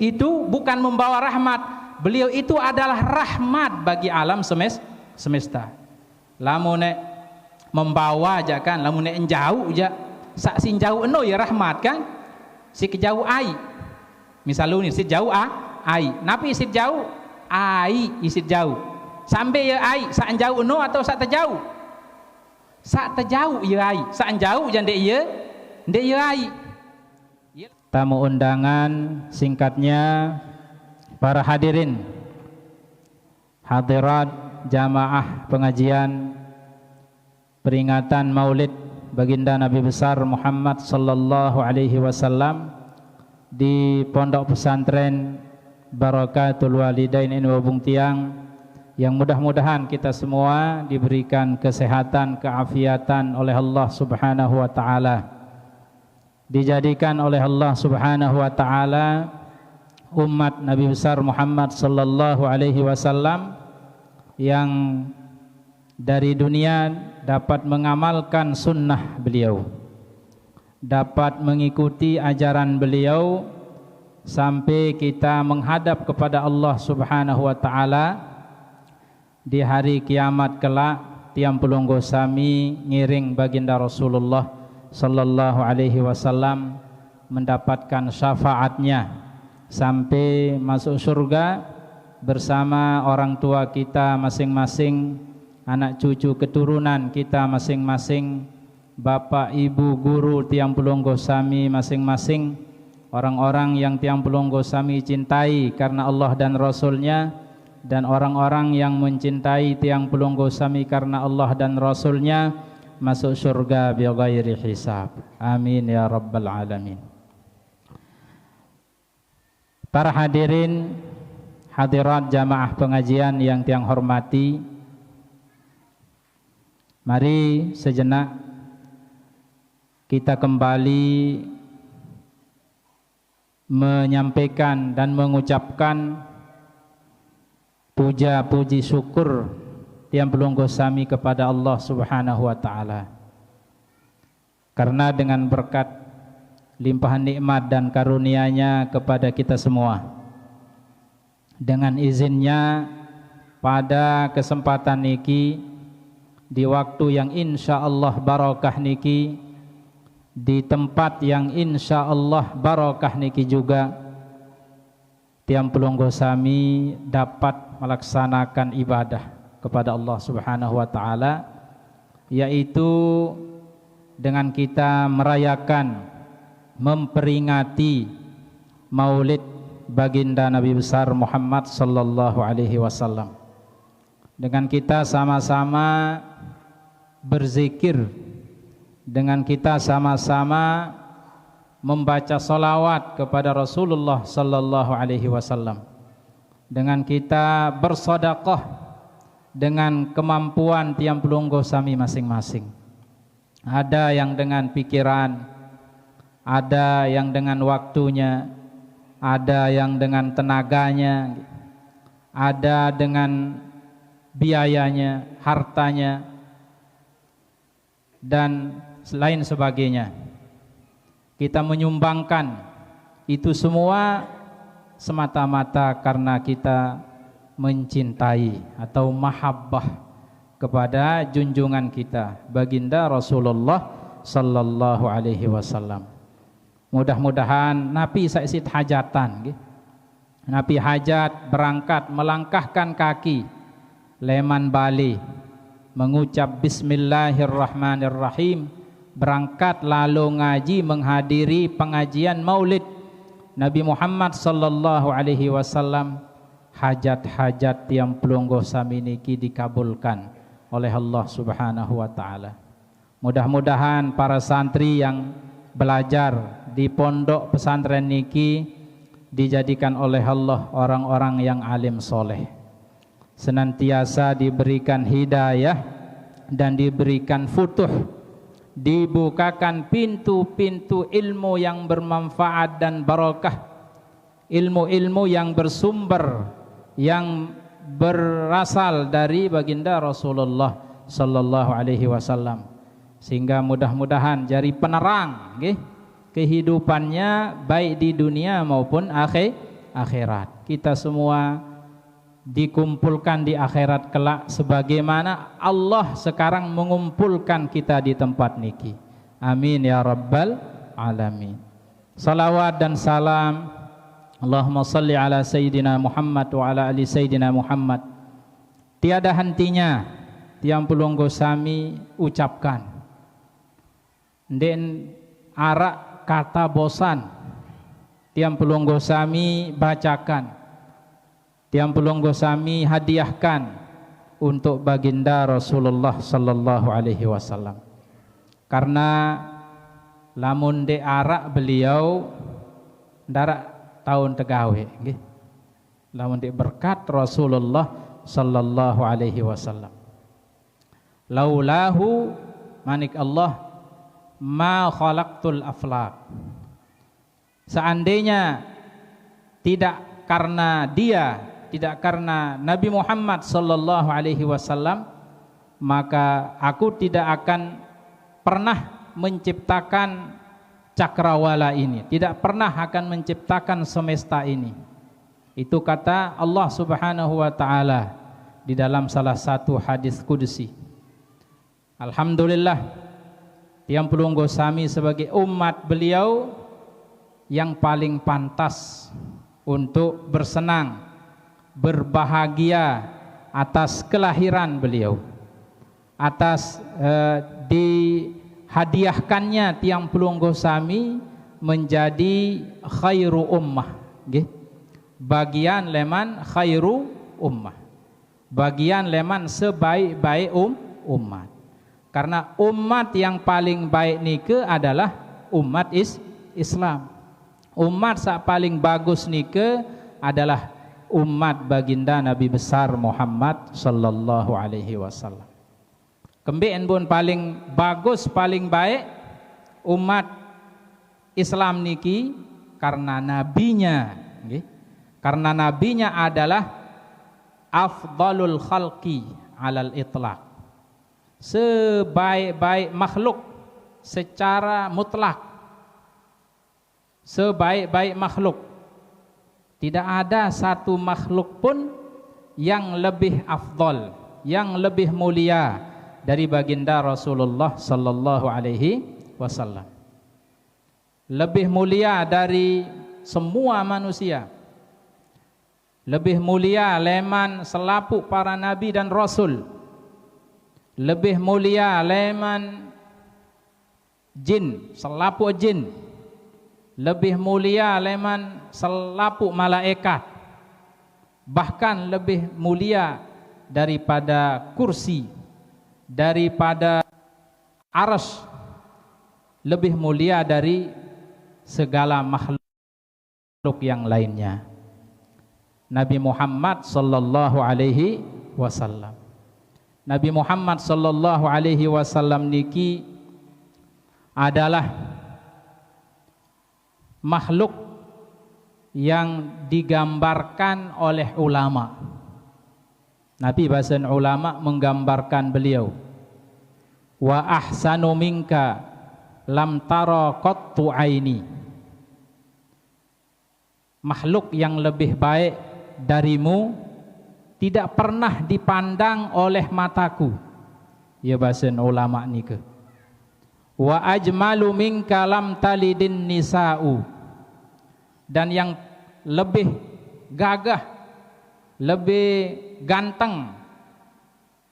itu bukan membawa rahmat, beliau itu adalah rahmat bagi alam semesta. Lamun membawa aja kan, lamun jauh aja, sak sin jauh eno ya rahmat kan, si kejauh ai. Misalnya si jauh ai, napi si jauh ai isi jauh. Sampai ya ai, sak jauh eno atau sak terjauh? Sak terjauh ya ai, sak jauh jangan dek ya ai. Tamu undangan singkatnya, para hadirin hadirat jamaah pengajian peringatan Maulid baginda Nabi besar Muhammad sallallahu alaihi wasallam di Pondok Pesantren Barakatul Walidain Wabung Tiang, yang mudah-mudahan kita semua diberikan kesehatan, keafiatan oleh Allah Subhanahu wa taala, dijadikan oleh Allah Subhanahu wa taala umat Nabi besar Muhammad sallallahu alaihi wasallam yang dari dunia dapat mengamalkan sunnah beliau, dapat mengikuti ajaran beliau sampai kita menghadap kepada Allah Subhanahu wa taala di hari kiamat kelak. Tiang pulunggo sami ngiring baginda Rasulullah sallallahu alaihi wasallam mendapatkan syafaatnya sampai masuk surga bersama orang tua kita masing-masing, anak cucu keturunan kita masing-masing, bapak ibu guru tiang pulunggo sami masing-masing, orang-orang yang tiang pulunggo sami cintai karena Allah dan Rasulnya, dan orang-orang yang mencintai tiang pulunggo sami karena Allah dan Rasulnya masuk surga bighairi hisab. Amin ya rabbal alamin. Para hadirin hadirat jamaah pengajian yang tiang hormati, mari sejenak kita kembali menyampaikan dan mengucapkan puja puji syukur tiang pelungguh sami kepada Allah Subhanahu wa taala, karena dengan berkat limpahan nikmat dan karunia-Nya kepada kita semua, dengan izinnya pada kesempatan niki di waktu yang insyaallah barakah niki, di tempat yang insyaallah barakah niki juga, tiang pelungguh sami dapat melaksanakan ibadah kepada Allah Subhanahu wa taala, yaitu dengan kita merayakan, memperingati Maulid baginda Nabi besar Muhammad sallallahu alaihi wasallam. Dengan kita sama-sama berzikir, dengan kita sama-sama membaca salawat kepada Rasulullah sallallahu alaihi wasallam, dengan kita bersedekah dengan kemampuan tiang pelungguh sami masing-masing. Ada yang dengan pikiran, ada yang dengan waktunya, ada yang dengan tenaganya, ada dengan biayanya, hartanya, dan lain sebagainya. Kita menyumbangkan itu semua semata-mata karena kita mencintai atau mahabbah kepada junjungan kita baginda Rasulullah sallallahu alaihi wasallam. Mudah-mudahan napi saisit hajatan, napi hajat berangkat melangkahkan kaki leman bali mengucap bismillahirrahmanirrahim, berangkat lalu ngaji menghadiri pengajian Maulid Nabi Muhammad sallallahu alaihi wasallam. Hajat-hajat tiang pelungguh sami niki dikabulkan oleh Allah Subhanahu wa taala. Mudah-mudahan para santri yang belajar di pondok pesantren niki dijadikan oleh Allah orang-orang yang alim soleh, senantiasa diberikan hidayah dan diberikan futuh, dibukakan pintu-pintu ilmu yang bermanfaat dan barakah, ilmu-ilmu yang bersumber, yang berasal dari baginda Rasulullah sallallahu alaihi wasallam, sehingga mudah-mudahan jadi penerang kehidupannya baik di dunia maupun akhirat. Kita semua dikumpulkan di akhirat kelak sebagaimana Allah sekarang mengumpulkan kita di tempat niki. Amin ya rabbal alamin. Salawat dan salam Allahumma salli ala Sayyidina Muhammad wa ala ali Sayyidina Muhammad tiada hentinya tiang pulunggo sami ucapkan. Den arak kata bosan tiang pulunggo sami bacakan, tiang pulunggo sami hadiahkan untuk baginda Rasulullah sallallahu alaihi wasallam. Karena lamun de arak beliau ndarak tahun tegawe nggih. Lamun di berkat Rasulullah sallallahu alaihi wasallam. Laulahu manik Allah ma khalaqtul aflaq. Seandainya tidak karena dia, tidak karena Nabi Muhammad sallallahu alaihi wasallam, maka aku tidak akan pernah menciptakan cakrawala ini, tidak pernah akan menciptakan semesta ini. Itu kata Allah Subhanahu wa taala di dalam salah satu hadis qudsi. Alhamdulillah tiang pulunggo sami sebagai umat beliau yang paling pantas untuk bersenang, berbahagia atas kelahiran beliau, atas dihadiahkannya tiang pulunggo sami menjadi khairu ummah, nggih. Bagian leman khairu ummah, bagian leman sebaik-baik umat. Karena umat yang paling baik nike adalah umat Islam. Umat sak paling bagus nike adalah umat baginda Nabi besar Muhammad sallallahu alaihi wasallam. Kembien pun paling bagus, paling baik umat Islam niki karena nabinya, nggih. Karena nabinya adalah afdalul khalqi alal itlaq, sebaik-baik makhluk secara mutlak, sebaik-baik makhluk. Tidak ada satu makhluk pun yang lebih afdal, yang lebih mulia dari baginda Rasulullah sallallahu alaihi wasallam. Lebih mulia dari semua manusia. Lebih mulia leman selaput para nabi dan rasul. Lebih mulia leman jin, selaput jin. Lebih mulia leman selaput malaikat. Bahkan lebih mulia daripada kursi, daripada arsy, lebih mulia dari segala makhluk yang lainnya. Nabi Muhammad sallallahu alaihi wasallam. Nabi Muhammad sallallahu alaihi wasallam niki adalah makhluk yang digambarkan oleh ulama. Nabi bahasa ulama menggambarkan beliau. Wa ahsanu minka lam tara qattu aini. Makhluk yang lebih baik darimu tidak pernah dipandang oleh mataku. Ya bahasa ulama nike. Wa ajmalu minka lam talidin nisa'u. Dan yang lebih gagah, lebih ganteng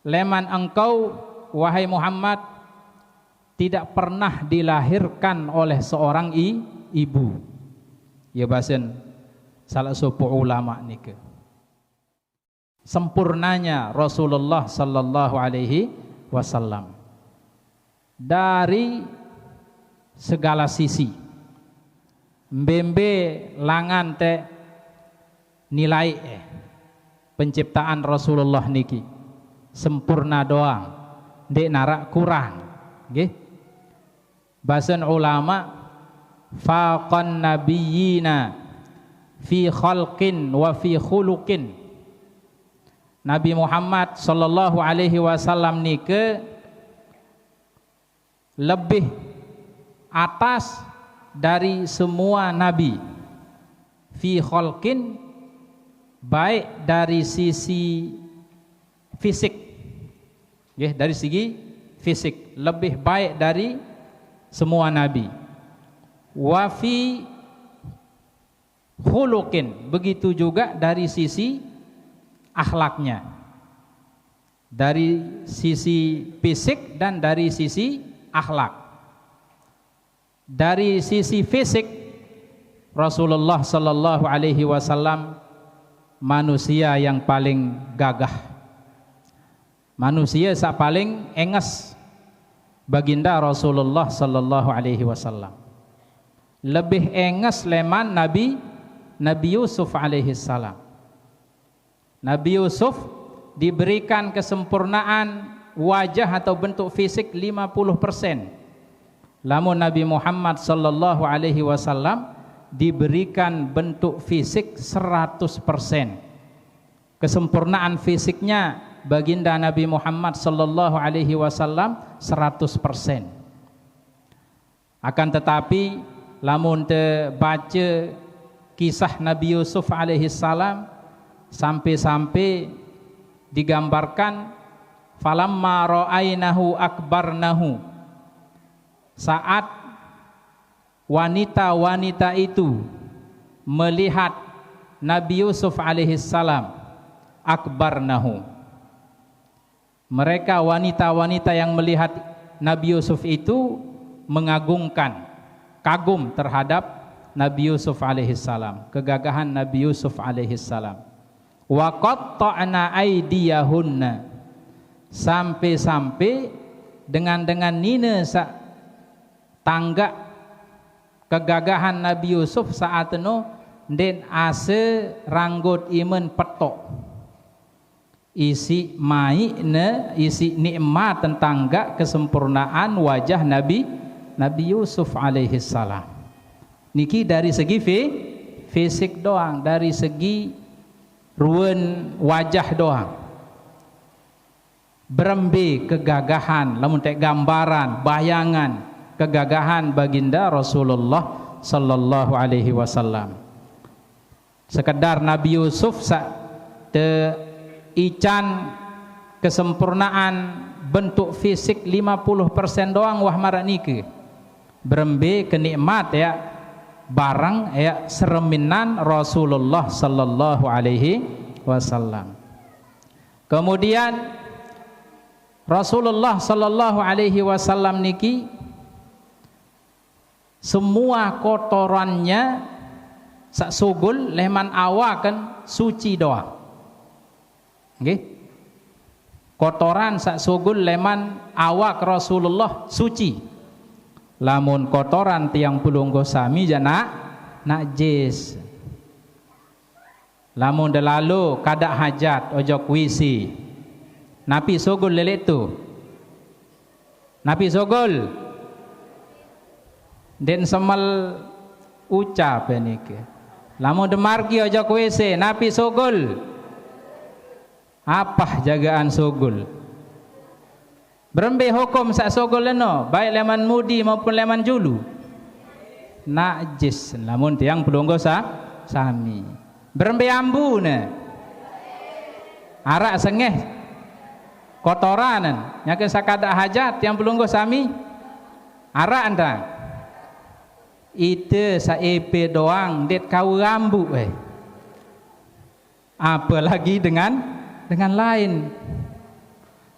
leman engkau wahai Muhammad tidak pernah dilahirkan oleh seorang ibu. Ya bahasan salah sepuh ulama nike. Sempurnanya Rasulullah sallallahu alaihi wasallam dari segala sisi. Mbembe langan te nilai penciptaan Rasulullah niki sempurna doang, ndek narak kurang, nggih. Bahasan ulama faqan nabiyina fi khalqin wa fi khuluqin. Nabi Muhammad sallallahu alaihi wasallam nike lebih atas dari semua nabi. Fi khalqin, baik dari sisi fisik, dari segi fisik lebih baik dari semua nabi. Wa fi khuluqin, begitu juga dari sisi akhlaknya, dari sisi fisik dan dari sisi akhlak. Dari sisi fisik, Rasulullah sallallahu alaihi wasallam manusia yang paling gagah, manusia yang paling enges. Baginda Rasulullah sallallahu alaihi wasallam lebih enges leman Nabi Yusuf alaihi salam. Nabi Yusuf diberikan kesempurnaan wajah atau bentuk fisik 50%. Lamun Nabi Muhammad sallallahu alaihi wasallam diberikan bentuk fisik 100%. Kesempurnaan fisiknya baginda Nabi Muhammad sallallahu alaihi wasallam 100%. Akan tetapi lamun baca kisah Nabi Yusuf alaihi salam, sampai-sampai digambarkan falamma ra'ainahu akbarnahu, saat wanita-wanita itu melihat Nabi Yusuf alaihi salam, akbarnahu, mereka wanita-wanita yang melihat Nabi Yusuf itu mengagungkan, kagum terhadap Nabi Yusuf alaihi salam, kegagahan Nabi Yusuf alaihi salam. Wa qatta'na aydiyahunna, sampai-sampai dengan nina tangga kegagahan Nabi Yusuf saat itu den ase ranggut iman petok isi nikmat tentang kesempurnaan wajah Nabi Yusuf alaihi salam. Niki dari segi fisik doang, dari segi ruan wajah doang. Berembe kegagahan, lamun tek gambaran, bayangan kegagahan baginda Rasulullah sallallahu alaihi wasallam. Sekedar Nabi Yusuf ican kesempurnaan bentuk fisik 50% doang wah maranike. Berembe kenikmat ya barang ya sereminan Rasulullah sallallahu alaihi wasallam. Kemudian Rasulullah sallallahu alaihi wasallam niki semua kotorannya sak sugul leman awakan suci doang. Nggih. Kotoran sak sugul leman awak Rasulullah suci. Lamun kotoran tiang pulunggo sami jana najis. Lamun delalu kada hajat ojok wisi. Napi sugul lele tu. Napi sugul. Den semal ucap niki. Lamun demargi ojok wisi napi sugul. Apa jagaan sugul? Berembe hukum sak sugul leno, baik leman mudi maupun leman julu. Najis, lamun tiang pelunggo sami. Berembe ambu ne. Arak sengeh kotoranan, nyakin sakada hajat tiang pelunggo sami. Arak anda. Itu sa EP doang det kau rambu apalagi dengan lain.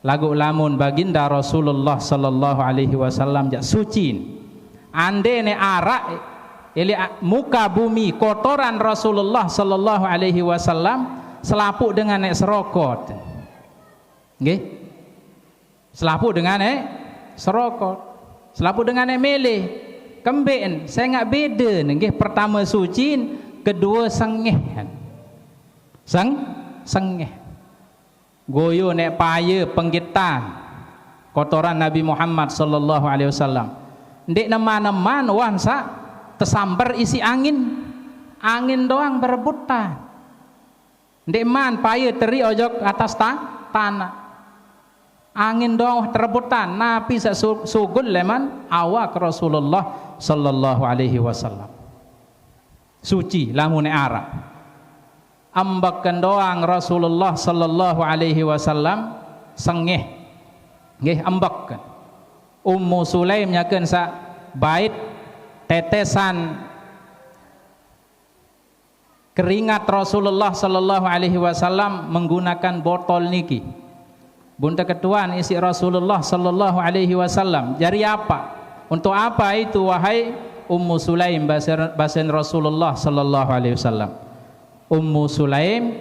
Lagu lamun baginda Rasulullah sallallahu alaihi wasallam jak suci. Ande ne arak ili muka bumi kotoran Rasulullah sallallahu alaihi wasallam selapuk dengan nek serokot. Nggih. Selapuk dengan nek serokot. Selapuk dengan nek meleh. Kembeen saya ngak beda nggih, pertama suci, kedua sengeh. Sengeh. Goyo nek paya penggitan kotoran Nabi Muhammad sallallahu alaihi wasallam. Ndek neman-neman wan sa tersambar isi angin. Angin doang berebutan. Ndek man paya teri ojok atas tanah. Angin doang terebutan, Nabi sugul leman awak Rasulullah sallallahu alaihi wasallam. Suci lamun Arab. Ambakan doang Rasulullah sallallahu alaihi wasallam sengeh. Nggih ambakan. Ummu Sulaim nyakeun sa bait tetesan keringat Rasulullah sallallahu alaihi wasallam menggunakan botol niki. Bunda ketuan isi Rasulullah sallallahu alaihi wasallam. Jari apa? Untuk apa itu wahai Ummu Sulaim basen Rasulullah sallallahu alaihi wasallam? Ummu Sulaim,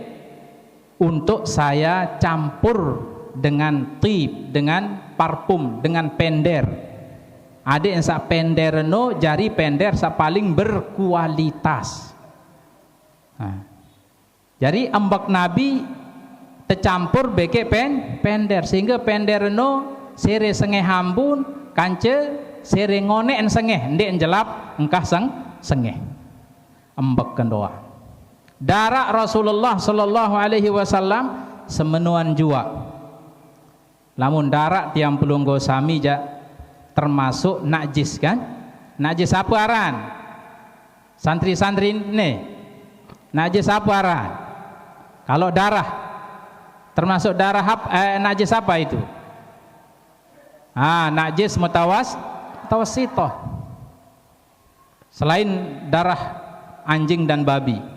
untuk saya campur dengan tib, dengan parfum, dengan pender. Ada yang sa pender no, jari pender sa paling berkualitas. Nah, jadi ambak Nabi tercampur beke pender, sehingga pender no sere sengeh hambun kance sere ngone en sengeh ndek jelap engkah sengeh ambak kendoa. Darah Rasulullah sallallahu alaihi wasallam semenuan jua. Lamun darah tiang pelunggo sami ja termasuk najis kan? Najis apa aran? Santri-santri ne. Najis apa aran? Kalau darah termasuk darah najis apa itu? Najis mutawassithah. Selain darah anjing dan babi.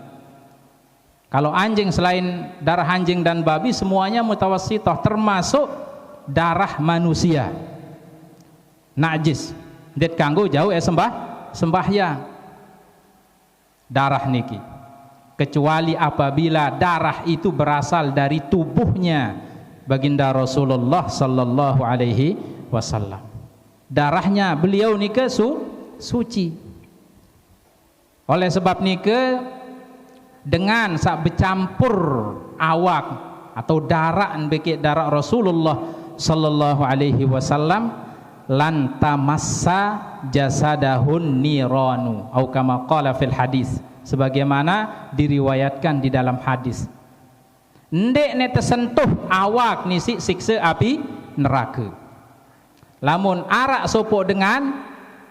Kalau anjing, selain darah anjing dan babi semuanya mutawassithah, termasuk darah manusia. Najis. Det kanggo jauh sembahyang. Darah niki. Kecuali apabila darah itu berasal dari tubuhnya baginda Rasulullah sallallahu alaihi wasallam. Darahnya beliau nike suci. Oleh sebab nike dengan sak bercampur awak atau darah beki darah Rasulullah sallallahu alaihi wasallam lan tamassa jasadahun niranu au kama qala fil hadis, sebagaimana diriwayatkan di dalam hadis. Ndek ne tersentuh awak nisi siksa api neraka. Lamun arak sopo dengan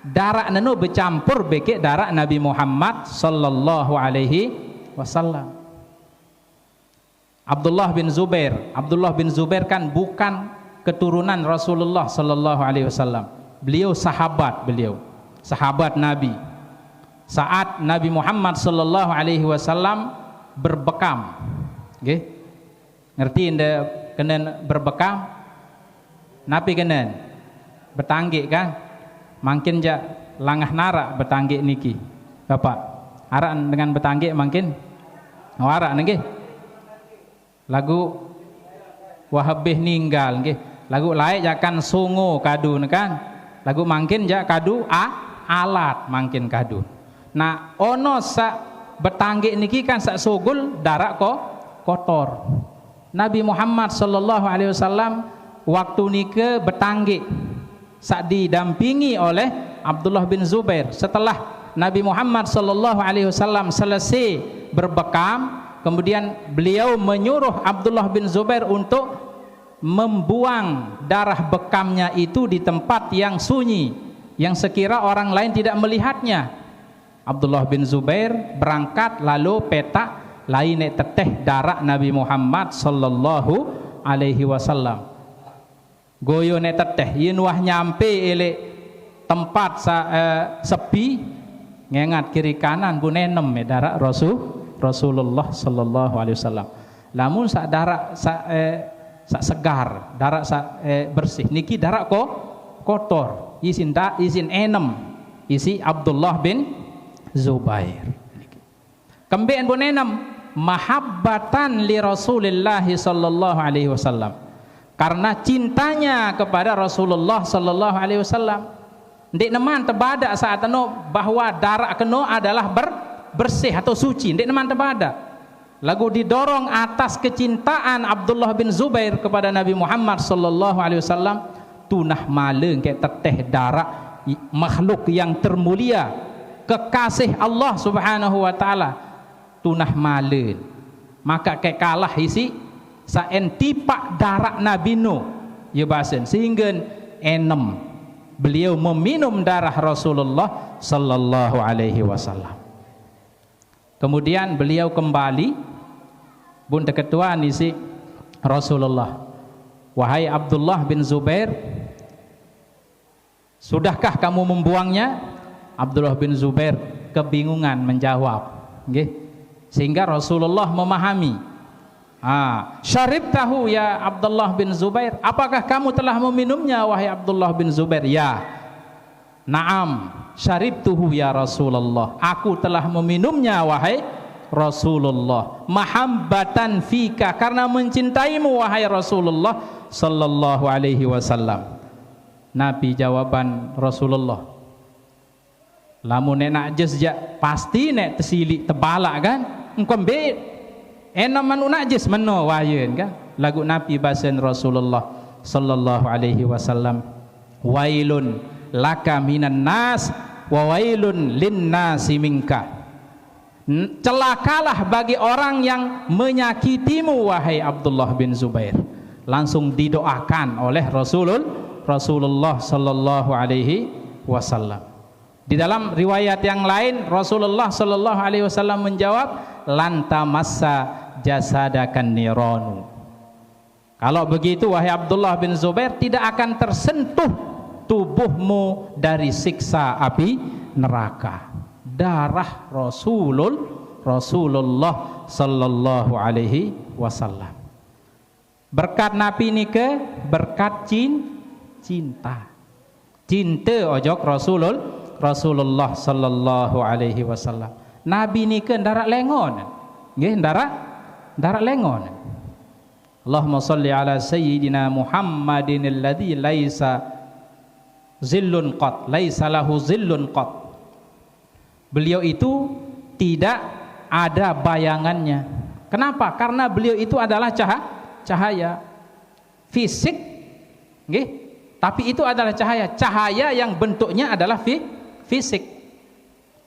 darah nenu bercampur beki darah Nabi Muhammad sallallahu alaihi wasallam. Abdullah bin Zubair kan bukan keturunan Rasulullah sallallahu alaihi wasallam. Beliau sahabat Nabi. Saat Nabi Muhammad sallallahu alaihi wasallam berbekam. Nggih. Ngerti ende kenen berbekam? Napi kenen betanggik kan? Mangkin ja langah narak betanggik niki. Bapak, arak dengan betanggik mangkin arak nggih. Lagu wahabih ninggal nggih. Lagu laik jakan sungu kadu kan. Lagu mangkin ja kadu alat mangkin kadu. Nah, ono sa betanggik niki kan sak sugul darak kotor. Nabi Muhammad sallallahu alaihi wasallam waktu nike betanggik sak didampingi oleh Abdullah bin Zubair. Setelah Nabi Muhammad sallallahu alaihi wasallam selesai berbekam, kemudian beliau menyuruh Abdullah bin Zubair untuk membuang darah bekamnya itu di tempat yang sunyi, yang sekira orang lain tidak melihatnya. Abdullah bin Zubair berangkat lalu petak lain teteh darah Nabi Muhammad sallallahu alaihi wasallam. Goyo ne teteh yen wah nyampe ele tempat sepi ngengat kiri kanan bu nenem darah Rasulullah sallallahu alaihi wasallam. Lamun sak darah sak segar, darah sak bersih niki darah kotor. Isin enem isi Abdullah bin Zubair. Kembeen bu nenem mahabbatan li Rasulillah sallallahu alaihi wasallam. Karena cintanya kepada Rasulullah sallallahu alaihi wasallam. Ndik neman tebada saat anu bahwa darah keno adalah bersih atau suci. Ndik neman tebada. Lagu didorong atas kecintaan Abdullah bin Zubair kepada Nabi Muhammad sallallahu alaihi wasallam, tunah maleung ke teteh darah makhluk yang termulia, kekasih Allah Subhanahu wa taala, tunah maleun. Maka ke kalah isi saen tipak darah Nabi Nuh ya basen sehingga enem beliau meminum darah Rasulullah sallallahu alaihi wasallam. Kemudian beliau kembali bun ketua nisi Rasulullah, wahai Abdullah bin Zubair, sudahkah kamu membuangnya? Abdullah bin Zubair kebingungan menjawab, nggih. Sehingga Rasulullah memahami. Syaribtahu ya Abdullah bin Zubair, apakah kamu telah meminumnya wahai Abdullah bin Zubair? Ya. Naam, syaribtuhu ya Rasulullah, aku telah meminumnya wahai Rasulullah. Mahabbatan fika, karena mencintaimu wahai Rasulullah sallallahu alaihi wasallam. Nabi jawaban Rasulullah, lamun nak najis pasti nek tersilik tebalak kan, engkau bet enam manu najis meno wayeun kan. Lagu Nabi basen Rasulullah sallallahu alaihi wasallam, wailun laka minan nas wa wailun lin nasi minka. Celakalah bagi orang yang menyakitimu wahai Abdullah bin Zubair. Langsung didoakan oleh Rasulullah sallallahu alaihi wasallam. Di dalam riwayat yang lain Rasulullah sallallahu alaihi wasallam menjawab, lantamassa jasadakan niranu. Kalau begitu wahai Abdullah bin Zubair, tidak akan tersentuh tubuhmu dari siksa api neraka. Darah Rasulullah sallallahu alaihi wasallam. Berkat Nabi ini berkat cinta. Cinta ojok Rasulullah sallallahu alaihi wasallam. Nabi ni ke darat lengon. Nggih, darat lengon. Allahumma shalli ala sayyidina Muhammadin alladzi laisa zillun qat, laisa lahu zillun qat. Beliau itu tidak ada bayangannya. Kenapa? Karena beliau itu adalah cahaya fisik, nggih. Tapi itu adalah cahaya yang bentuknya adalah fisik,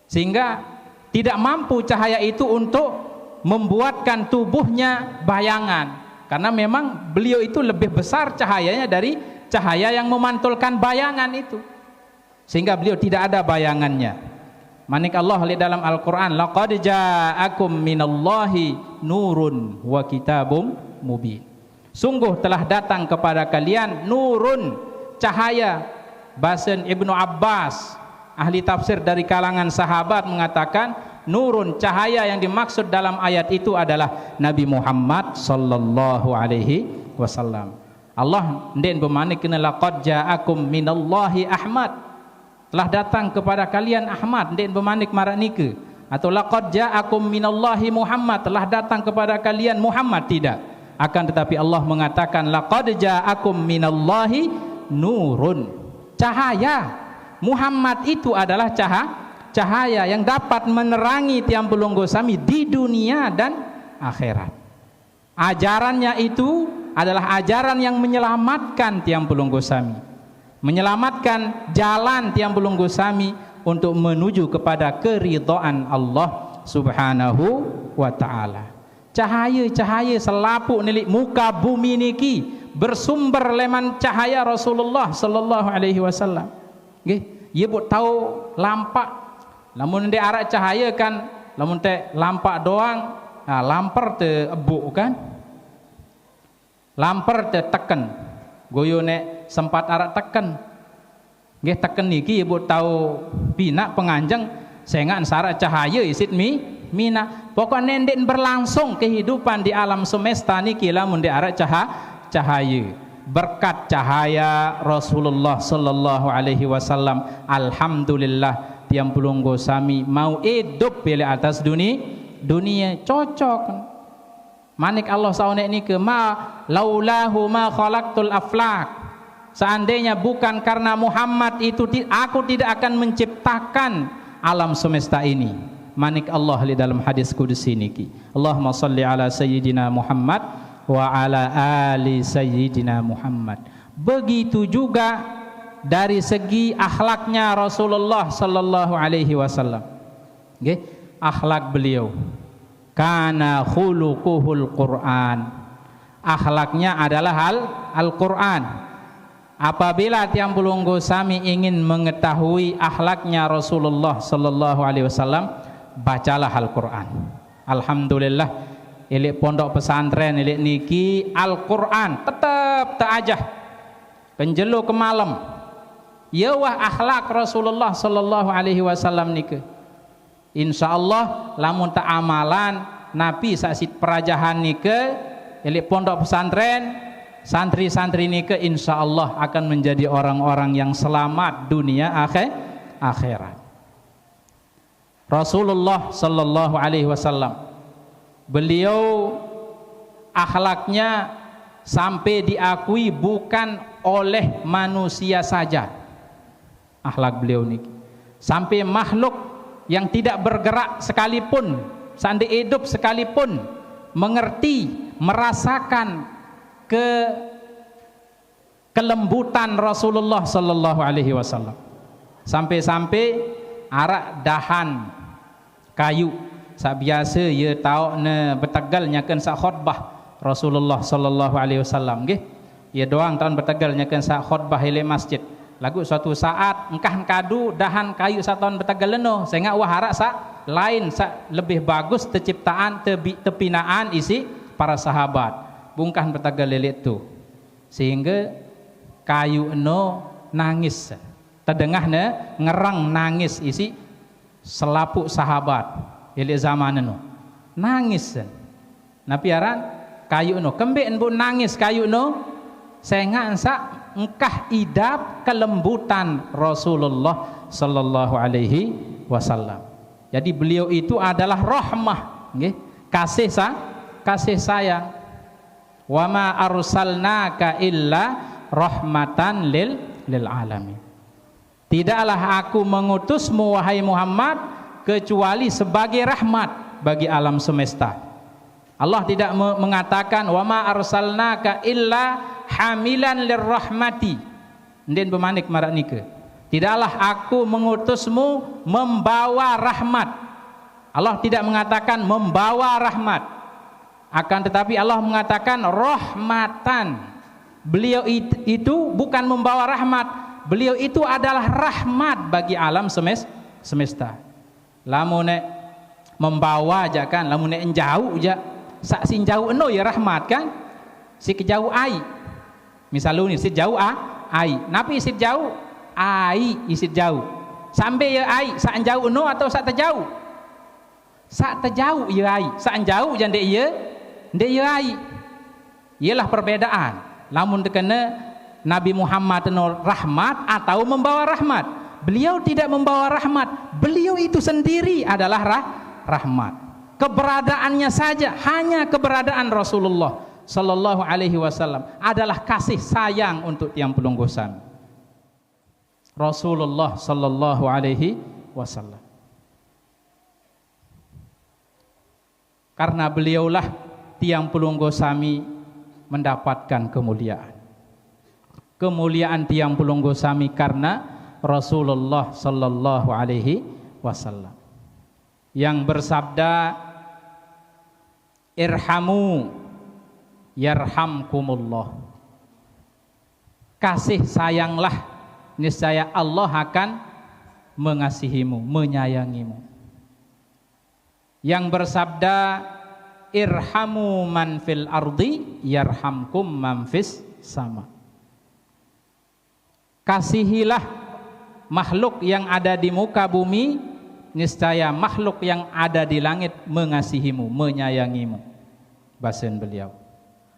sehingga tidak mampu cahaya itu untuk membuatkan tubuhnya bayangan, karena memang beliau itu lebih besar cahayanya dari cahaya yang memantulkan bayangan itu, sehingga beliau tidak ada bayangannya. Manik Allah di dalam Al-Quran, laqad ja'akum minallahi nurun wa kitabum mubin. Sungguh telah datang kepada kalian nurun, cahaya. Basen Ibnu Abbas, ahli tafsir dari kalangan sahabat, mengatakan nurun, cahaya yang dimaksud dalam ayat itu adalah Nabi Muhammad sallallahu alaihi wasallam. Allah ndek bermanik kena laqad ja'akum minallahi Ahmad, telah datang kepada kalian Ahmad, ndek bermanik maranike, atau laqad ja'akum minallahi Muhammad, telah datang kepada kalian Muhammad, tidak. Akan tetapi Allah mengatakan laqad ja'akum minallahi nurun, cahaya. Muhammad itu adalah cahaya yang dapat menerangi tiang pelunggu sami di dunia dan akhirat. Ajarannya itu adalah ajaran yang menyelamatkan tiang pelunggu sami, menyelamatkan jalan tiang pelunggu sami untuk menuju kepada keridhaan Allah subhanahu wa ta'ala. Cahaya-cahaya selapuk nilik muka bumi niki bersumber leman cahaya Rasulullah sallallahu alaihi wasallam. Nggih, ye buk tahu lampak. Lamun ndek arak cahaya kan, lamun teh lampak doang, lamper te ebuk kan. Lamper te teken. Goyo nek sempat arak teken. Nggih, teken niki ye buk tahu pina penganjeng sengan sarak cahaya isit mina. Pokoknya ndek berlangsung kehidupan di alam semesta niki lamun ndek arak cahaya. Berkat cahaya Rasulullah sallallahu alaihi wasallam, alhamdulillah tiang pelunggu sami mau hidup di atas dunia cocok. Manik Allah saunek ni ke ma laulahu ma khalaqtul aflak. Seandainya bukan karena Muhammad itu, aku tidak akan menciptakan alam semesta ini. Manik Allah di dalam hadis qudsi niki, Allahumma shalli ala sayyidina Muhammad wa ala ali sayyidina Muhammad. Begitu juga dari segi akhlaknya Rasulullah sallallahu alaihi wasallam. Nggih, akhlak beliau kana khuluquhul Quran. Akhlaknya adalah Al-Quran. apabila tiang pulunggu sami ingin mengetahui akhlaknya Rasulullah sallallahu alaihi wasallam, bacalah Al-Qur'an. Alhamdulillah, ilik pondok pesantren ilik niki Al-Qur'an tetap teajah penjelu ke malam. Ya wah akhlak Rasulullah sallallahu alaihi wasallam niki. Insyaallah lamun tak amalan Nabi saksit perajahan niki ilik pondok pesantren, santri-santri niki insyaallah akan menjadi orang-orang yang selamat dunia akhirat. Rasulullah sallallahu alaihi wasallam, beliau akhlaknya sampai diakui bukan oleh manusia saja. Akhlak beliau ini sampai makhluk yang tidak bergerak sekalipun, seandainya hidup sekalipun, mengerti, merasakan kelembutan Rasulullah sallallahu alaihi wasallam. Sampai-sampai arak dahan kayu sak biasa ye tau ne bertegal nyakeun sak khutbah Rasulullah sallallahu alaihi wasallam nggih. Ye doang tahun bertegal nyakeun sak khutbah ile masjid. Lagu suatu saat engkah kadu dahan kayu sak tahun bertegal leno, sehingga wah arak sak lain sak lebih bagus terciptaan tepinaan isi para sahabat. Bungkah bertegal lele tu. Sehingga kayu eno nangis. Terdengah ne ngerang nangis isi selapuk sahabat ili zaman itu nangis. Nabi aran kayu no kembe bu nangis kayu no sehingga ensak engkah idap kelembutan Rasulullah sallallahu alaihi wasallam. Jadi beliau itu adalah rahmah, nggih, kasih sayang. Wa ma arsalnaka illa rahmatan lil alamin. Tidaklah aku mengutusmu wahai Muhammad kecuali sebagai rahmat bagi alam semesta. Allah tidak mengatakan wa ma arsalnaka illa hamilan lirrahmati. Ndin bemanik marak nike. Tidaklah aku mengutusmu membawa rahmat. Allah tidak mengatakan membawa rahmat. Akan tetapi Allah mengatakan rahmatan. Beliau itu bukan membawa rahmat. Beliau itu adalah rahmat bagi alam semesta. Lamun nek membawa aja kan, lamun nek jauh aja, sak sin jauh eno ya rahmat kan. Si kejauh ai. Misalnya ni si jauh ai. Napi si jauh ai isi jauh. Sampai ya ai sak jauh eno atau sak terjauh. Sak terjauh ya ai, sak jauh jan dek ya ai. Ialah perbedaan. Lamun dekene Nabi Muhammad rahmat atau membawa rahmat. Beliau tidak membawa rahmat. Beliau itu sendiri adalah rahmat. Keberadaannya saja, hanya keberadaan Rasulullah sallallahu alaihi wasallam adalah kasih sayang untuk tiang pelunggusan. Rasulullah sallallahu alaihi wasallam. Karena beliaulah tiang pelunggusami mendapatkan kemuliaan. Kemuliaan tiang pulunggu sami karena Rasulullah sallallahu alaihi wasallam yang bersabda irhamu yarhamkumullah. Kasih sayanglah, niscaya Allah akan mengasihimu, menyayangimu. Yang bersabda irhamu man fil ardi yarhamkum man fis sama. Kasihilah makhluk yang ada di muka bumi, niscaya makhluk yang ada di langit mengasihimu, menyayangimu. Bahasan beliau,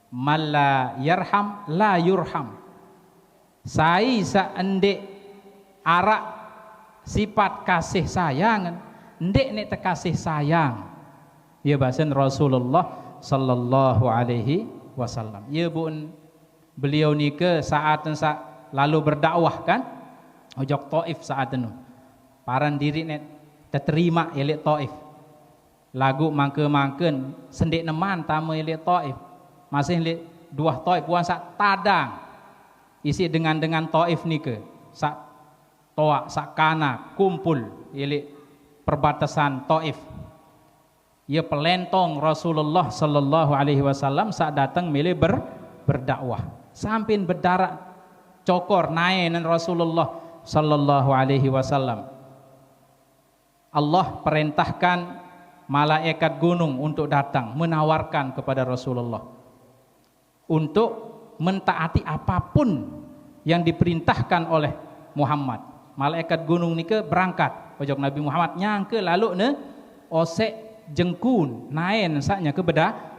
malla yarham la yurham. Sai saendek arak sifat kasih sayang, ndek nek terkasih sayang. Ya bahasan Rasulullah sallallahu alaihi wasallam. Ya bun beliau ni ke saat lalu berdakwah kan ojok Taif saat itu paran diri net terterima elit Taif lagu mangke-mangken sendik neman tamu elit Taif masih elit dua Taif puan sak tadang isi dengan Taif nike sak toa sak kana kumpul elit perbatasan Taif ia pelentong Rasulullah sallallahu alaihi wasallam saat datang milih berdakwah sampai berdarat cokor naenan Rasulullah sallallahu alaihi wasallam. Allah perintahkan malaikat gunung untuk datang menawarkan kepada Rasulullah untuk mentaati apapun yang diperintahkan oleh Muhammad. Malaikat gunung ni ke berangkat ojok Nabi Muhammad nyangke lalu ne osek jengkun naen saknya ke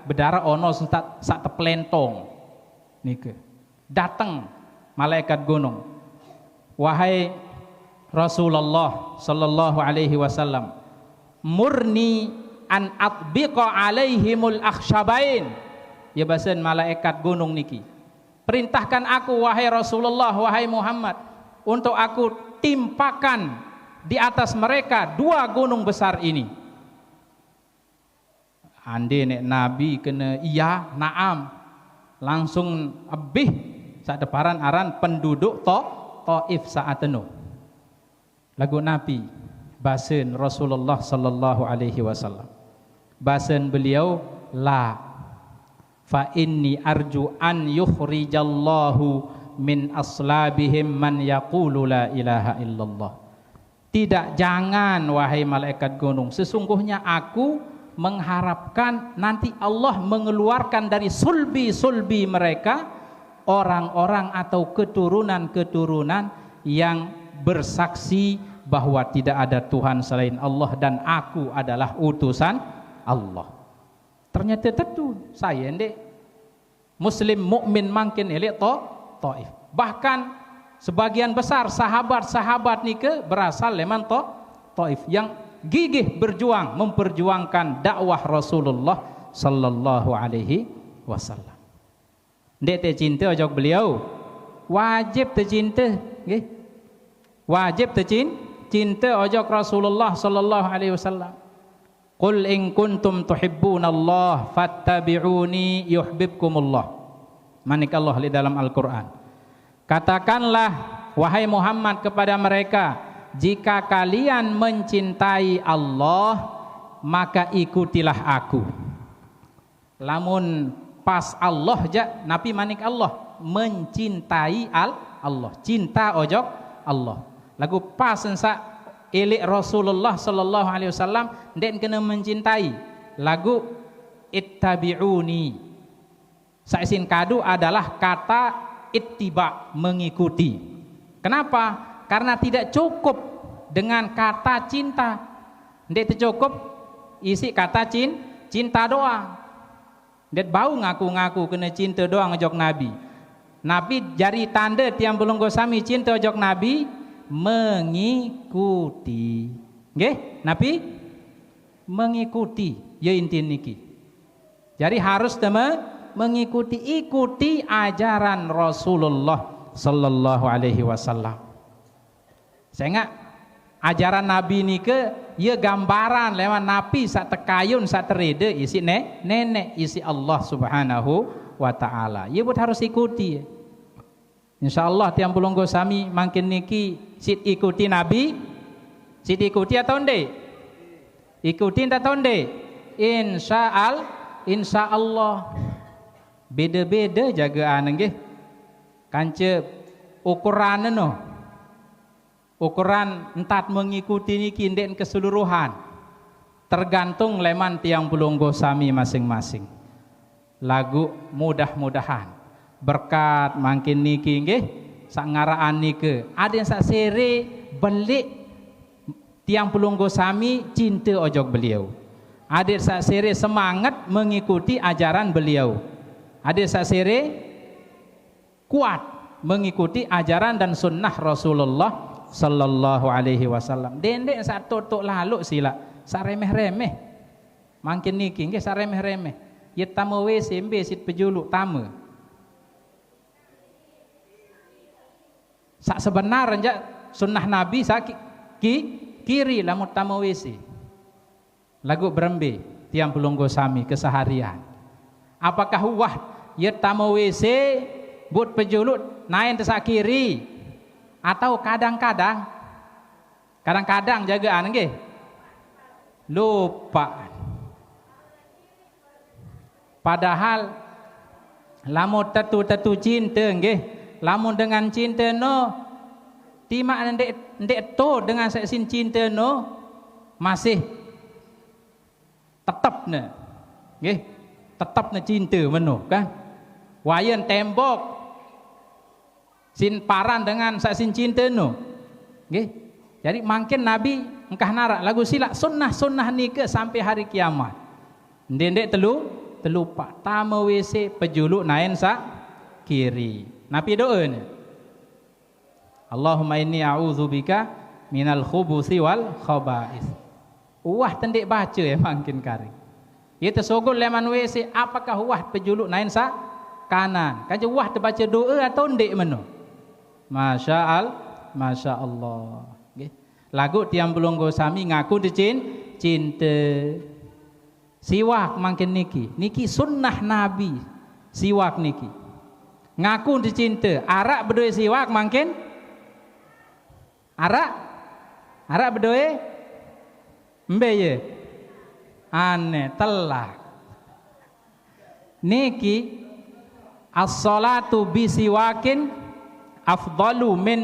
bedara ono sak teplentong nike. Datang malaikat gunung, wahai Rasulullah sallallahu alaihi wasallam, murni an atbiqa alaihimul akhshabain. Ya basen malaikat gunung niki, perintahkan aku wahai Rasulullah, wahai Muhammad, untuk aku timpakan di atas mereka 2 gunung besar ini. Ande nek Nabi kena iya naam, langsung abih sak deparan aran penduduk Taif saat enu. Lagu Nabi basen Rasulullah sallallahu alaihi wasallam. Basen beliau, la fa inni arju an yukhrijallahu min aslabihim man yaqulu la ilaha illallah. Tidak, jangan wahai malaikat gunung, sesungguhnya aku mengharapkan nanti Allah mengeluarkan dari sulbi-sulbi mereka orang-orang atau keturunan-keturunan yang bersaksi bahwa tidak ada Tuhan selain Allah dan aku adalah utusan Allah. Ternyata tentu saya ndek muslim mukmin makin elik Taif. Bahkan sebagian besar sahabat-sahabat nike berasal leman Taif yang gigih berjuang memperjuangkan dakwah Rasulullah sallallahu alaihi wasallam. Ndek te cinta ojok beliau, wajib te cinta, nggih. Wajib te cinta ojok Rasulullah sallallahu alaihi wasallam. Qul in kuntum tuhibbunallah fattabi'uni yuhibbukumullah. Manik Allah di dalam Al-Qur'an. Katakanlah wahai Muhammad kepada mereka, jika kalian mencintai Allah, maka ikutilah aku. Lamun pas Allah ja, Nabi manik Allah mencintai Allah, cinta ojok Allah. Lagu pas ensa elik Rasulullah sallallahu alaihi wasallam den kena mencintai. Lagu ittabi'uni. Saisin kadu adalah kata ittiba, mengikuti. Kenapa? Karena tidak cukup dengan kata cinta. Ndek cukup isi kata cinta doang. Ndek bau ngaku-ngaku kena cinta doang ojok Nabi. Nabi jari tanda tiang belum gosami cinta ojok Nabi mengikuti. Nggih, Nabi mengikuti. Ya inti niki. Jadi harus ikuti ajaran Rasulullah sallallahu alaihi wasallam. Saya ingat ajaran Nabi ni ke ya gambaran lewat Nabi sak tekayun sak terede isi nenek isi Allah Subhanahu wa taala. Ya buat harus ikuti. Insyaallah tiang pulunggo sami makin niki sit ikuti Nabi. Sit ikuti atau ndek? Ikuti atau ndek? Insyaallah. Beda-beda jagaan nggih. Kance ukuran no. Ukuran entat mengikuti niki ndek keseluruhan. Tergantung leman tiang pulunggo sami masing-masing. Lagu mudah-mudahan berkat makin niki nggih sak ngaraan nike. Ada yang sak sere belik tiang pulunggo sami cinta ojok beliau. Ada sak sere semangat mengikuti ajaran beliau. Ada sak sere kuat mengikuti ajaran dan sunnah Rasulullah sallallahu alaihi wasallam. Dendek sak tok lalu sila, sak remeh-remeh. Makin niki nggih sak remeh-remeh. Ye tamu WC embe sit pejuluk tamu. Sak sebenar aja sunnah Nabi sak kiri lamun tamu WC. Lagu berembe tiang pulunggo sami keseharian. Apakah wah ye tamu WC but pejulut naik te sak kiri atau kadang-kadang jagaan nggih lupa. Padahal lamun tetu cinta nggih lamun dengan cinta no timak ndek to dengan seksin cinta no masih tetap ne nggih tetap ne cinta meno kan wayan tembok sin paran dengan seksin cinta no nggih jadi makin Nabi engkah narak lagu silak sunnah ni ke sampai hari kiamat ndek telu pak tama WC pejuluk naen sak kiri Nabi doa ni Allahumma inni a'udzubika minal khubuthi wal khaba'is. Wah tendek baca ya makin kari. Ia tersogol leman WC apakah wah pejuluk nain sa kanan. Kaje wah terbaca doa atau ndek meno. Masya Allah. Okay. Lagu tiang belonggo sami ngaku cinta. Siwak makin niki sunnah Nabi. Siwak niki. Ngaku dicinta. Arak berdoa siwak makin Arak berdoa mbe ye aneh telah niki as-salatu bisiwakin afdalu min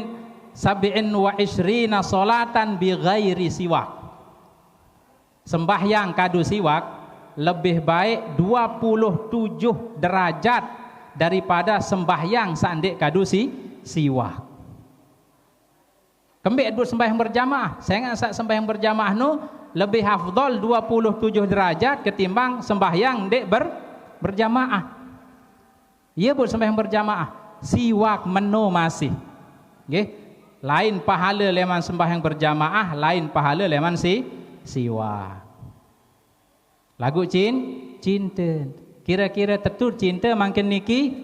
27 salatan bi ghairi siwak. Sembahyang kadu siwak lebih baik 27 derajat daripada sembahyang sandek kadu siwak. Kembali buat sembahyang berjamaah. Saya ingat sembahyang berjamaah nu lebih afdal 27 derajat ketimbang sembahyang dek berjamaah. Ia buat sembahyang berjamaah. Siwak meno masih. Nggih. Lain pahala leman sembahyang berjamaah, lain pahala leman siwak. Lagu cinta. Kira-kira tetur cinta makin niki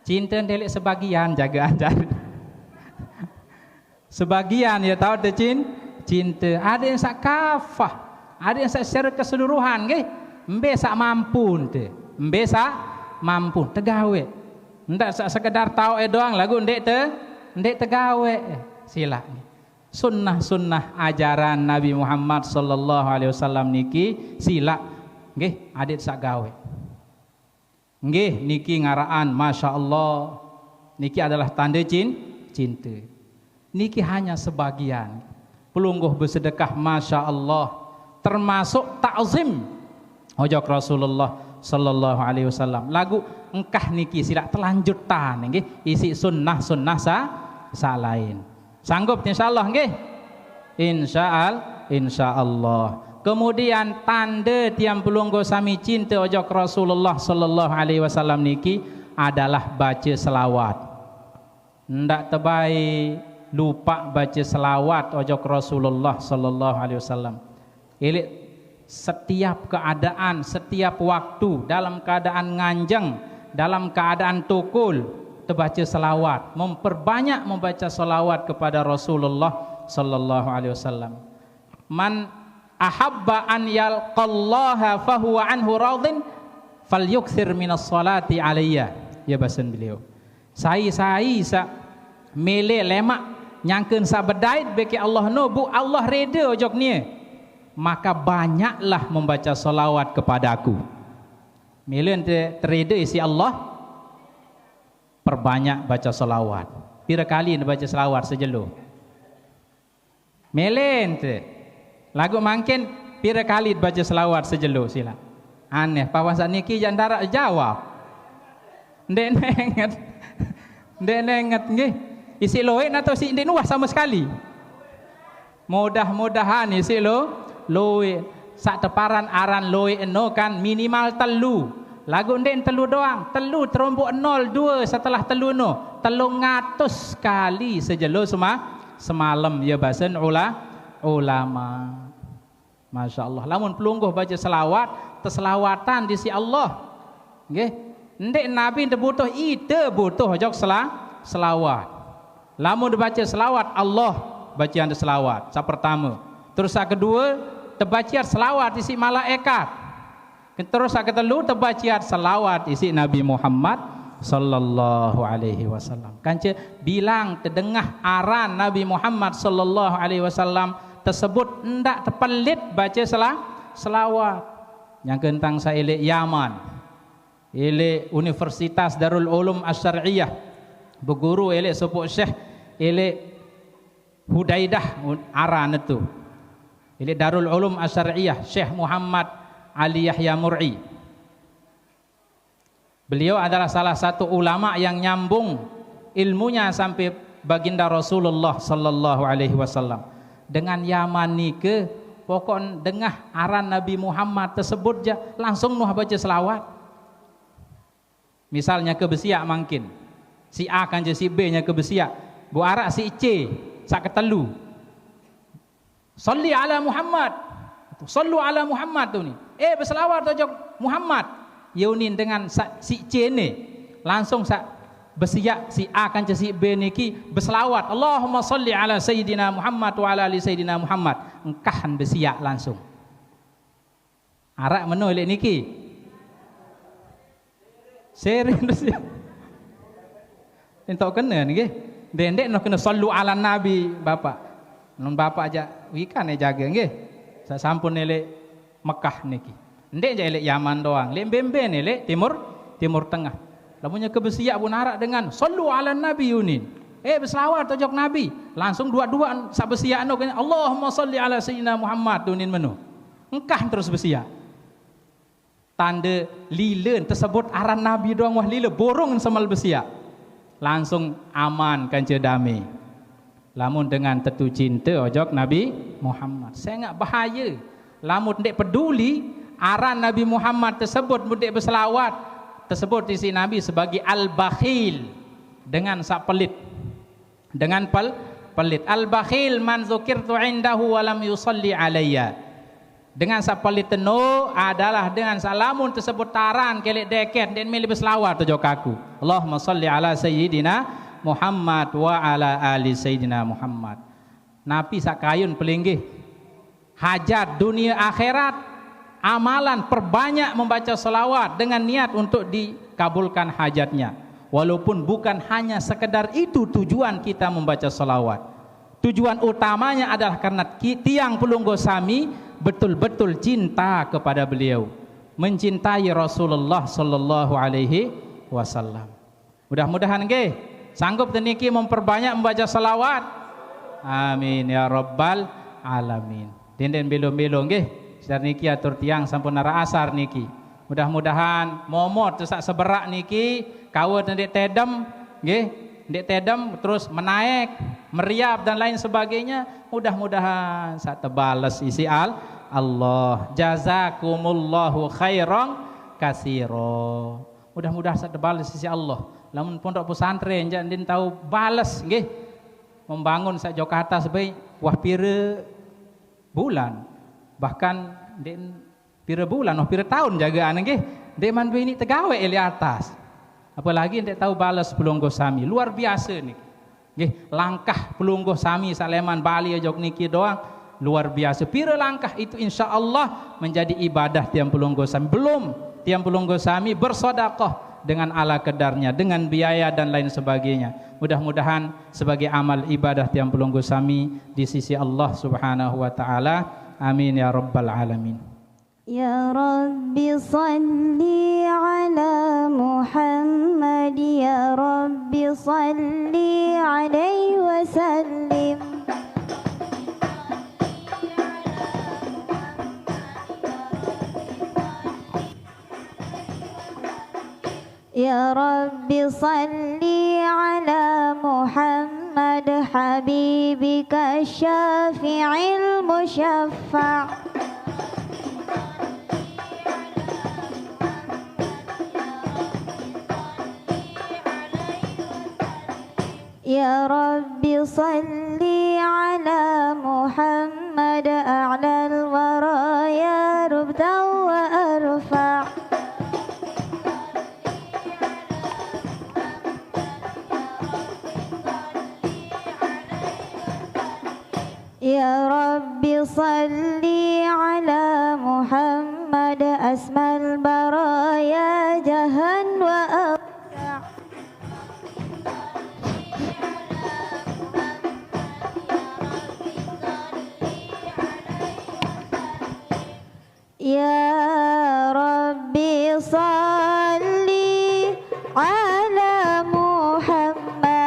cinta delik sebagian jaga anjar. Sebagian ya tahu de cinta, ada yang sak kafah, ada yang sak secara keseluruhan nggih. Embe sak mampu te. Embe sak mampu tegawe. Ndak sak sekedar tahu doang lagu ndek tegawe. Sila. Sunnah ajaran Nabi Muhammad sallallahu alaihi wasallam niki sila nggih adit sak gawe. Nggih niki ngaraan masyaallah. Niki adalah tanda cinta. Niki hanya sebagian. Pelungguh bersedekah Masya Allah. Termasuk ta'zim ojok Rasulullah sallallahu alaihi wasallam. Lagu engkah niki silak telanjutan nggih isi sunnah sa lain. Sanggup insyaallah nggih. Insyaallah. Kemudian tanda tiang pelungguh sami cinta ojok Rasulullah sallallahu alaihi wasallam niki adalah baca selawat. Ndak terbaik lupa baca selawat ojok Rasulullah sallallahu alaihi wasallam. Ini setiap keadaan, setiap waktu, dalam keadaan nganjeng, dalam keadaan tukul, terbaca selawat, memperbanyak membaca selawat kepada Rasulullah sallallahu alaihi wasallam. Man ahabba an yalqallaha fahuwa anhu radin falyukthir minas salati alayya. Ya bahasan beliau. Saya mele lemak nyangkeun sabedait beki Allah no bu Allah reda ojok ni maka banyaklah membaca selawat kepadaku. Mele terreda isi Allah perbanyak baca selawat. Pira kali baca selawat sejelo? Mele ente lagu mangkin pira kali baca selawat sejelo sila. Aneh pawasan niki jandara jawab. Ndek nenget nggih. Isi loe atau si indek nuah sama sekali. Mudah-mudahan isi loe sak teparan aran loe eno kan minimal telu. Lagu ndek telu doang. Telu terombok 02 setelah telu no. 300 kali sejelo semalam ya bahasan ulama. Masya Allah. Lamun pelungguh baca selawat, terselawatan di si Allah. Nggih. Ndek Nabi butuh ide butuh jok selawat. Lamun dibaca selawat Allah bacaan selawat sa pertama. Terus sa kedua terbaca selawat isi malaikat. Terus sa ketelu terbaca selawat isi Nabi Muhammad sallallahu alaihi wasallam. Kanca bilang terdengar aran Nabi Muhammad sallallahu alaihi wasallam tersebut ndak terpelit baca selawat. Yang kentang sa ile Yaman. Ile Universitas Darul Ulum Asy-Syar'iyyah berguru elek sepuk Syekh elek Hudaidah aran itu. Elek Darul Ulum Asy'ariyah Syekh Muhammad Ali Yahya Mur'i. Beliau adalah salah satu ulama yang nyambung ilmunya sampai baginda Rasulullah sallallahu alaihi wasallam. Dengan Yaman ni ke pokok dengah aran Nabi Muhammad tersebut je langsung nuh baca selawat. Misalnya ke Besiak mungkin. Si A kan je si B nya ke Besiak. Bu arak si C sak ketelu. Salli ala Muhammad. Sallu ala Muhammad tu ni. Berselawat tu Muhammad. Yunin dengan si C ni langsung sak Besiak si A kan je si B ni ki berselawat. Allahumma salli ala Sayyidina Muhammad wa ala ali Sayyidina Muhammad. Engkahan Besiak langsung. Arak menu elek niki. Sering Besiak. Entok kena ni ke? Dendek nak kena sallu ala Nabi bapak. Non bapak aja wikan jaga nggih. Sa sampun elek Mekah niki. Ndek je elek Yaman doang. Lek bemben elek timur tengah. Lamunnya ke Besiak pun arak dengan sallu ala Nabi yunin. Berselawat tojok Nabi. Langsung dua-dua sak Besiak no kena Allahumma salli ala Sayyidina Muhammad yunin menu. Engkah terus Besiak. Tanda lilen tersebut aran Nabi doang wah lila borong semal Besiak. Langsung aman kan damai. Lamun dengan tetu cinta ojok Nabi Muhammad. Sangat bahaya. Lamun ndek peduli aran Nabi Muhammad tersebut ndek berselawat tersebut isi Nabi sebagai al-bakhil dengan sak pelit. Dengan pelit. Al-bakhil man zukirtu indahu wa lam yusalli alayya. Dengan sak pelit teno adalah dengan salamun tersebut taran kelek deket dan milih berselawat tojok aku. Allahumma salli ala Sayyidina Muhammad wa ala ali Sayyidina Muhammad. Nabi sak kayun pelinggih. Hajat dunia akhirat amalan perbanyak membaca selawat dengan niat untuk dikabulkan hajatnya. Walaupun bukan hanya sekedar itu tujuan kita membaca selawat. Tujuan utamanya adalah karena tiang Pulunggo Sami betul-betul cinta kepada beliau, mencintai Rasulullah sallallahu alaihi wasallam. Mudah-mudahan nggih sanggup teniki memperbanyak membaca selawat. Amin ya rabbal alamin. Denden belum-belum nggih. Sedar niki atur tiang sampun nara asar niki. Mudah-mudahan momot sak seberak niki kawa ndek tedem nggih. Ndek tedem terus menaik, meriap dan lain sebagainya. Mudah-mudahan sak tebalas isi Allah. Jazakumullahu khairan katsira. Mudah-mudahan sak tebalas isi Allah. Lamun pondok pesantren jangan tahu balas nggih. Membangun sak Jakarta sebaik wah pira bulan. Bahkan ndek pira bulan, wah pira tahun jagaan nggih. Ndek man ini tegawe eli atas. Apalagi ndek tahu balas Pulunggo Sami. Luar biasa nih. Nggih, langkah Pulunggo Sami Saleman Bali ojok niki doang luar biasa. Pira langkah itu insyaallah menjadi ibadah tiang Pulunggo Sami. Belum tiang Pulunggo Sami bersedekah dengan ala kadarnya, dengan biaya dan lain sebagainya. Mudah-mudahan sebagai amal ibadah tiang Pulunggo Sami di sisi Allah Subhanahu wa taala. Amin ya rabbal alamin. Ya Rabbi salli ala Muhammad, ya Rabbi salli alaihi wa sallim. Ya Rabbi salli ala Muhammad habibika syafi'il musyaffa'. Ya Rabbi salli ala Muhammad a'lal waraya rubdan wa arfa'. Ya Rabbi salli ala Muhammad asmal baraya jahan wa arfa'. Ya Rabbi salli ala Muhammad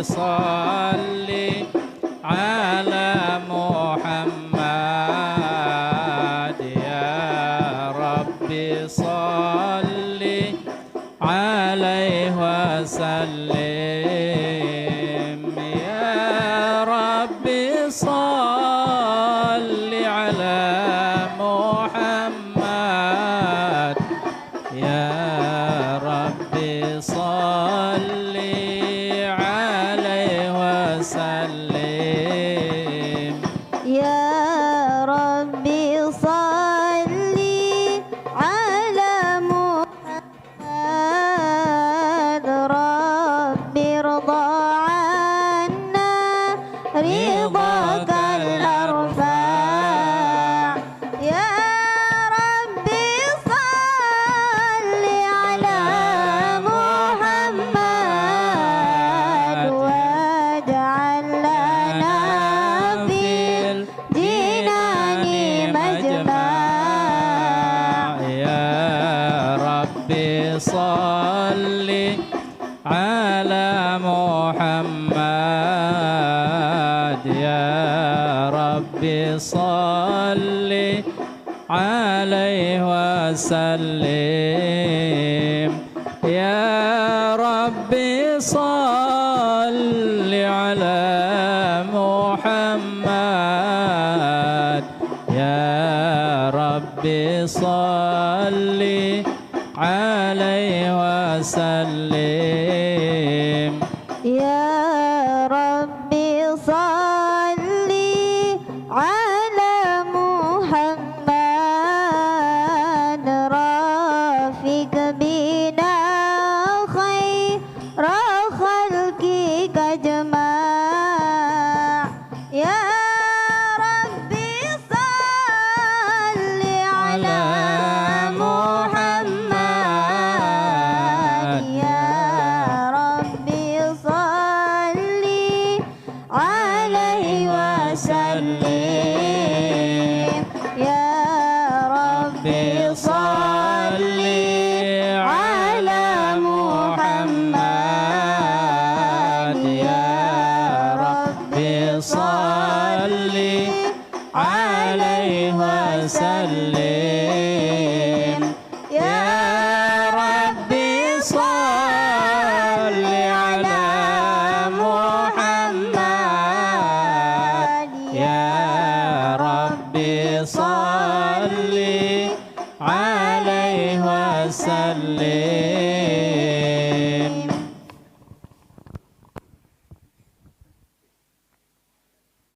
صل على محمد يا ربي صل عليه وسلم يا ربي صل على محمد يا ربي صل عليه وسلم يا ربي صل على محمد ربي ارضى عنا رضاك الأرفع يا ربي صل على محمد واجعل لنا في الجنان مجمع يا ربي صل على محمد يا ربي صل عليه وسلم يا ربي صل على محمد يا ربي صل عليه وسلم يا ربي صل على محمد رافق بنا خير خلقك أجمع يا ربي صل على محمد يا ربي صل عليه وسلم يا ربي صل على محمد يا ربي صل عليه وسلم يا ربي صل على محمد يا ربي صل عليه وسلم